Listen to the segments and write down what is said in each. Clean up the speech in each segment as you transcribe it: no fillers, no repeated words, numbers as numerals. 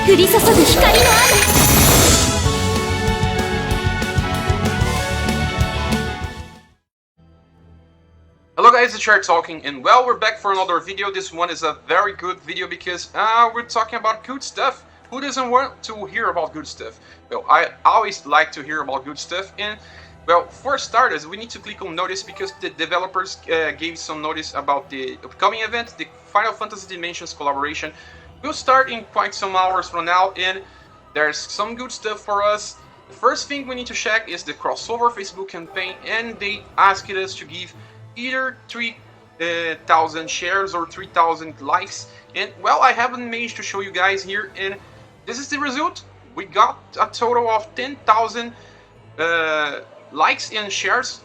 降り注ぐ光の雨。 Hello guys, it's Shark talking, and well, we're back for another video. This one is a very good video because we're talking about good stuff. Who doesn't want to hear about good stuff? Well, I always like to hear about good stuff, and well, for starters, we need to click on notice because the developers gave some notice about the upcoming event, the Final Fantasy Dimensions collaboration. We'll start in quite some hours from now, and there's some good stuff for us. The first thing we need to check is the crossover Facebook campaign, and they asked us to give either 3,000 shares or 3,000 likes, and well, I haven't managed to show you guys here, and this is the result. We got a total of 10,000 likes and shares.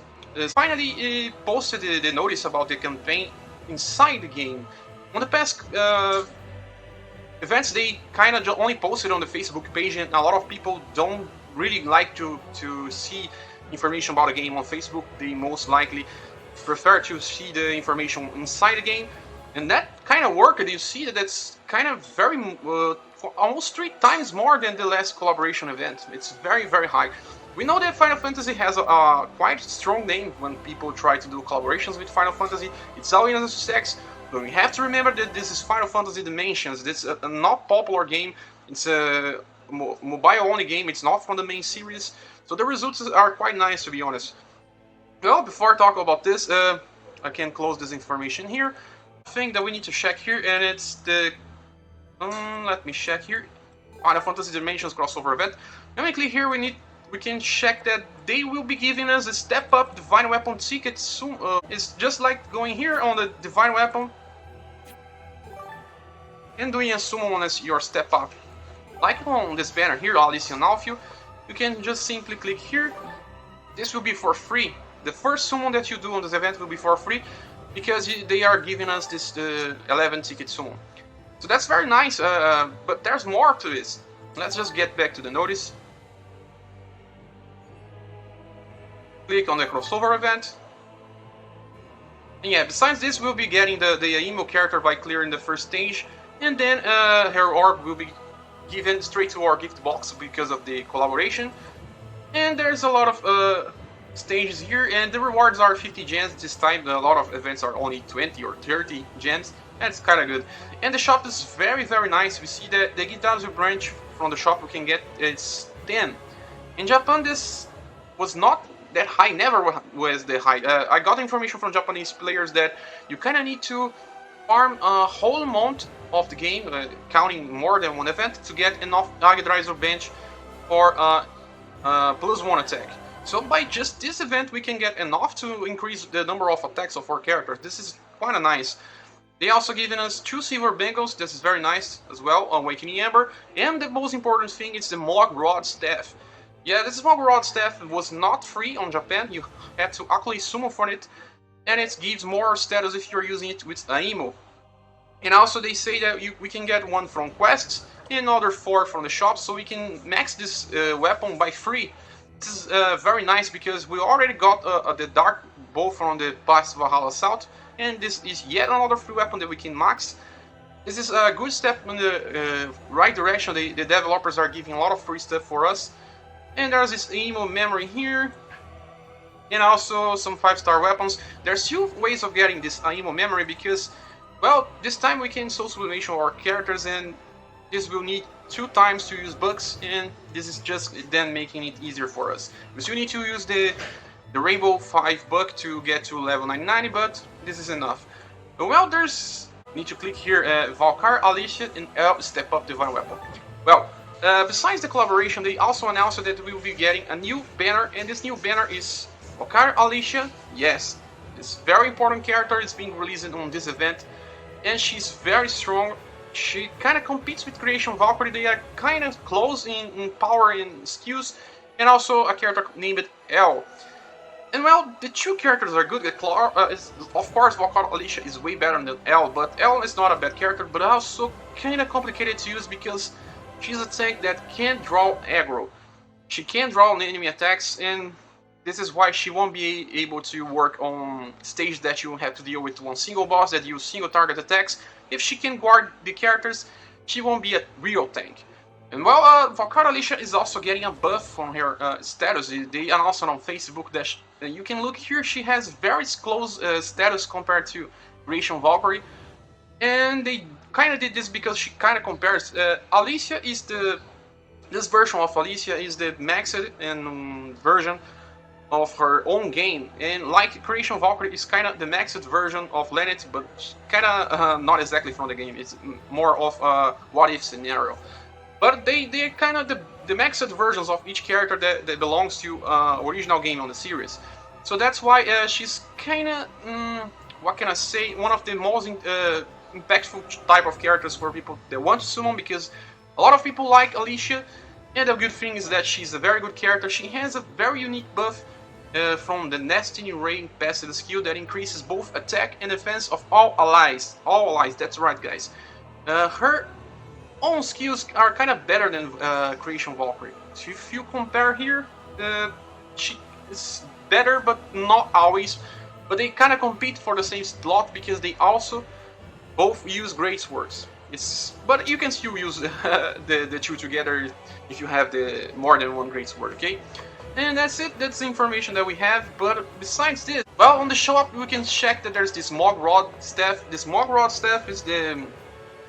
Finally posted the notice about the campaign inside the game. On the past events, they kind of only posted on the Facebook page, and a lot of people don't really like to see information about a game on Facebook. They most likely prefer to see the information inside the game, and that kind of worked. You see that that's kind of very almost 3 times more than the last collaboration event. It's very, very high. We know that Final Fantasy has a quite strong name when people try to do collaborations with Final Fantasy. It's always a success, but we have to remember that this is Final Fantasy Dimensions. This is a not popular game. It's a mobile only game. It's not from the main series, so the results are quite nice, to be honest. Well, before I talk about this, I can close this information here. Thing that we need to check here, and it's the let me check here. Final Fantasy Dimensions crossover event. When we click here, we can check that they will be giving us a step up Divine Weapon ticket soon. It's just like going here on the Divine Weapon and doing a summon as your step up. Like on this banner here, Alicia and Alfio, you can just simply click here. This will be for free. The first summon that you do on this event will be for free because they are giving us this 11 ticket summon. So that's very nice, but there's more to this. Let's just get back to the notice. Click on the crossover event. And yeah, besides this, we'll be getting the emo character by clearing the first stage, and then her orb will be given straight to our gift box because of the collaboration. And there's a lot of stages here, and the rewards are 50 gems this time. A lot of events are only 20 or 30 gems. That's kind of good. And the shop is very, very nice. We see that the guitars branch from the shop we can get it's 10. In Japan, this was not that high, never was the high. I got information from Japanese players that you kind of need to farm a whole amount of the game, counting more than one event, to get enough Agdrizer bench for +1 attack. So by just this event we can get enough to increase the number of attacks of our characters. This is quite nice. They also given us 2 silver bangles. This is very nice as well, Awakening Ember. And the most important thing is the Mog Rod Staff. Yeah, this Mog Rod Staff was not free on Japan. You had to actually summon for it, and it gives more status if you're using it with emo. And also they say that we can get one from quests and another 4 from the shop, so we can max this weapon by 3. This is very nice because we already got the Dark Bow from the past Valhalla South, and this is yet another free weapon that we can max. This is a good step in the right direction. The developers are giving a lot of free stuff for us. And there's this emo memory here, and also some 5-star weapons. There's 2 ways of getting this emo memory because, well, this time we can soul sublimation our characters, and this will need 2 times to use bucks, and this is just then making it easier for us. We still need to use the Rainbow 5 buck to get to level 99, but this is enough. But well, need to click here Valkyrie Alicia and Elle step up Divine Weapon. Well, besides the collaboration, they also announced that we will be getting a new banner, and this new banner is Valkyrie Alicia. Yes, this very important character is being released on this event, and she's very strong. She kind of competes with Creation Valkyrie. They are kind of close in power and skills, and also a character named Elle. And well, the 2 characters are good. Of course, Valkyrie Alicia is way better than Elle, but Elle is not a bad character, but also kind of complicated to use because she's a tank that can't draw aggro. She can't draw on enemy attacks, and this is why she won't be able to work on stage that you have to deal with one single boss that use single target attacks. If she can guard the characters, she won't be a real tank. And well, Valkyrie Alicia is also getting a buff from her status. They announced it on Facebook that you can look here. She has very close status compared to Creation Valkyrie, and they kind of did this because she kind of compares. Alicia is this version of Alicia is the maxed version of her own game, and like Creation Valkyrie is kind of the maxed version of Lennet, but kind of not exactly from the game. It's more of a what if scenario. But they're kind of the maxed versions of each character that belongs to original game on the series. So that's why she's kind of, what can I say, one of the most impactful type of characters for people that want to summon, because a lot of people like Alicia, and the good thing is that she's a very good character. She has a very unique buff from the Destiny Rain passive skill that increases both attack and defense of all allies. All allies, that's right guys. Her own skills are kind of better than Creation Valkyrie. So if you compare here, she is better, but not always. But they kind of compete for the same slot because they also both use great swords. But you can still use the two together if you have the more than one great sword. Okay, and that's it. That's the information that we have. But besides this, well, on the shop we can check that there's this Mog Rod staff. This Mog Rod staff is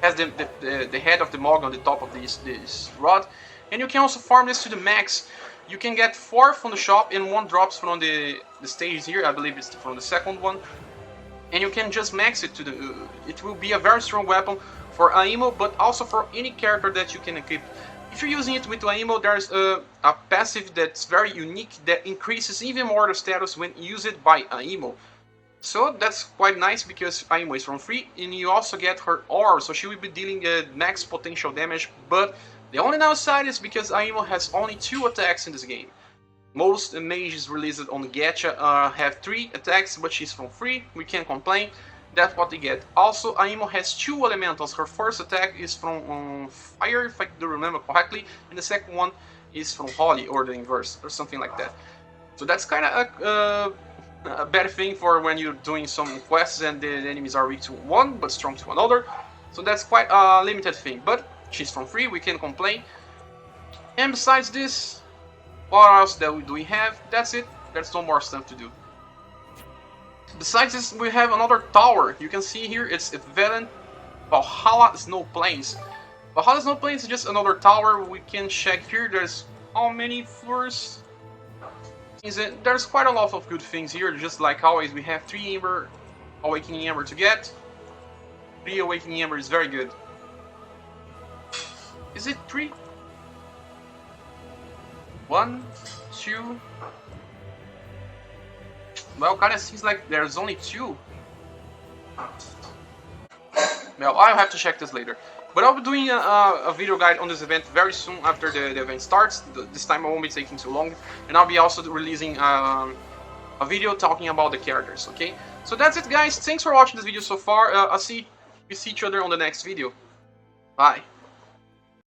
has the head of the Mog on the top of this rod, and you can also farm this to the max. You can get 4 from the shop and 1 drops from the stage here. I believe it's from the second one, and you can just max it to the. It will be a very strong weapon for Aimo, but also for any character that you can equip. If you're using it with Aimo, there's a passive that's very unique that increases even more the status when used by Aimo. So that's quite nice because Aimo is from free, and you also get her aura, so she will be dealing max potential damage, but the only downside is because Aimo has only 2 attacks in this game. Most mages released on Gacha have 3 attacks, but she's from free, we can't complain, that's what they get. Also, Aimo has 2 elementals. Her first attack is from fire, if I do remember correctly, and the second one is from holy, or the inverse, or something like that. So that's kind of a bad thing for when you're doing some quests and the enemies are weak to one but strong to another. So that's quite a limited thing, but she's from free, we can't complain. And besides this, what else do we have? That's it, there's no more stuff to do. Besides this, we have another tower. You can see here, it's Valhalla Snowplains. Valhalla Snowplains is just another tower. We can check here, there's how many floors? There's quite a lot of good things here, just like always. We have 3 Ember, Awakening Ember to get. 3 Awakening Ember is very good. Is it 3? 1, 2. Well, kinda seems like there's only 2. Well, I'll have to check this later. But I'll be doing a video guide on this event very soon after the event starts. This time I won't be taking too long. And I'll be also releasing a video talking about the characters, okay? So that's it guys, thanks for watching this video so far. We see each other on the next video. Bye.